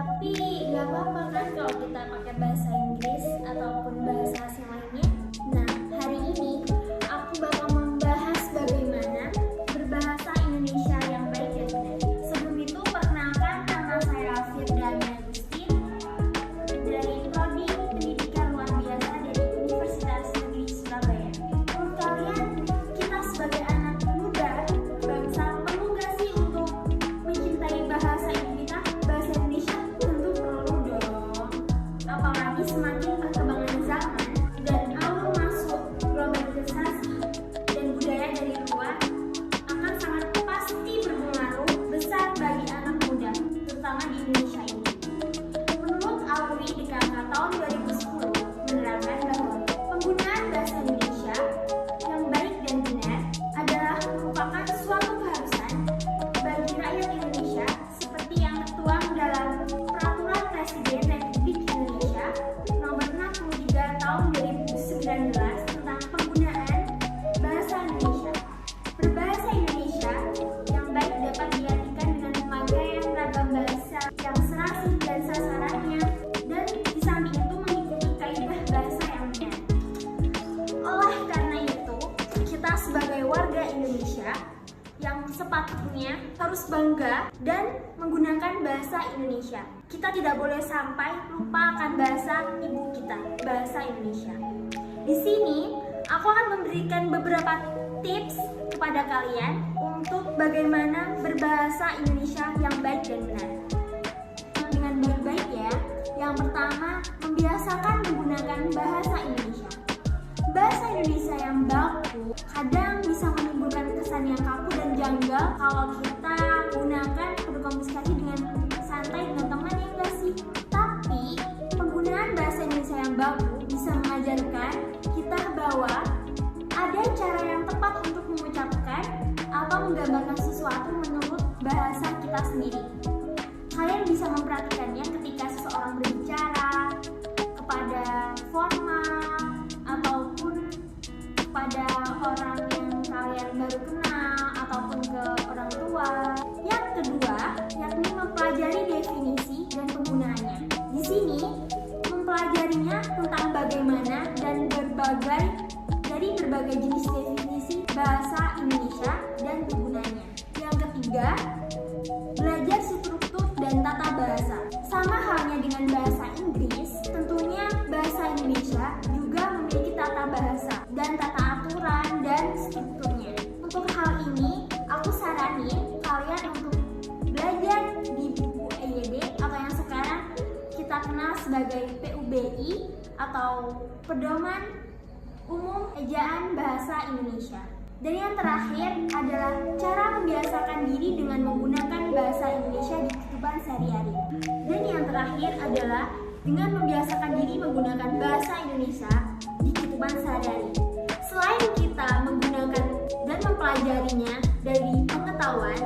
Tapi nggak apa-apa kan kalau kita pakai bahasa Inggris ataupun bahasa asing lainnya. Nah, hari ini aku bakal membahas bagaimana berbahasa Indonesia yang baik dan benar. Sebelum itu, perkenalkan, nama saya Firdani Agustin dari Prodi Pendidikan Luar Biasa dari Universitas Negeri Surabaya. Menurut kalian, kita sebagai anak muda bangsa perlu nggak sih untuk mencintai bahasa kita, bahasa Indonesia? Tentu perlu dong. Apalagi semakin perkembangan zaman dan alur masuk globalisasi dan budaya dari luar akan sangat pasti berpengaruh besar bagi anak muda, terutama di Indonesia ini. Menurut Alwi di KK tahun 2010 menerangkan bahwa penggunaan bahasa Indonesia yang baik dan benar adalah merupakan suatu keharusan bagi rakyat Indonesia seperti yang tertuang dalam Peraturan Presiden Republik Indonesia Nomor 63 Tahun 2019 tentang penggunaan bahasa Indonesia. Berbahasa Indonesia yang baik dapat diartikan dengan pemakaian ragam bahasa yang serasi dan sasarannya, dan di samping itu mengikuti kaidah bahasa yang benar. Oleh karena itu, kita sebagai warga Indonesia yang sepatutnya harus bangga dan menggunakan bahasa Indonesia. Kita tidak boleh sampai lupa akan bahasa ibu kita, bahasa Indonesia. Di sini, aku akan memberikan beberapa tips kepada kalian untuk bagaimana berbahasa Indonesia yang baik dan benar. Dengan baik-baik ya. Yang pertama, membiasakan menggunakan bahasa Indonesia. Bahasa Indonesia yang baku kadang bisa menimbulkan kesan yang kaku dan janggal kalau kita gunakan berkomunikasi dengan santai dengan teman, ya enggak sih? Tapi penggunaan bahasa Indonesia yang baku bisa mengajarkan kita bahwa ada cara yang tepat untuk mengucapkan atau menggambarkan sesuatu menurut bahasa kita sendiri. Kalian bisa memperhatikannya ketika seseorang berbicara kepada formal ataupun kepada orang yang kalian baru kenal ataupun ke orang tua. Yang kedua, yakni mempelajari definisi dan penggunaannya. Di sini mempelajarinya tentang bagaimana dan dari berbagai jenis definisi bahasa Indonesia dan penggunaannya. Yang ketiga, belajar struktur dan tata bahasa. Sama halnya dengan bahasa Inggris, tentunya bahasa Indonesia juga memiliki tata bahasa dan tata aturan dan strukturnya. Untuk hal ini, aku saranin kalian untuk belajar di buku EYD atau yang sekarang kita kenal sebagai PUBI atau Pedoman Umum Ejaan Bahasa Indonesia. Dan yang terakhir adalah cara membiasakan diri dengan menggunakan bahasa Indonesia di kehidupan sehari-hari. Dan yang terakhir adalah dengan membiasakan diri menggunakan bahasa Indonesia di kehidupan sehari-hari. Selain kita menggunakan dan mempelajarinya dari pengetahuan,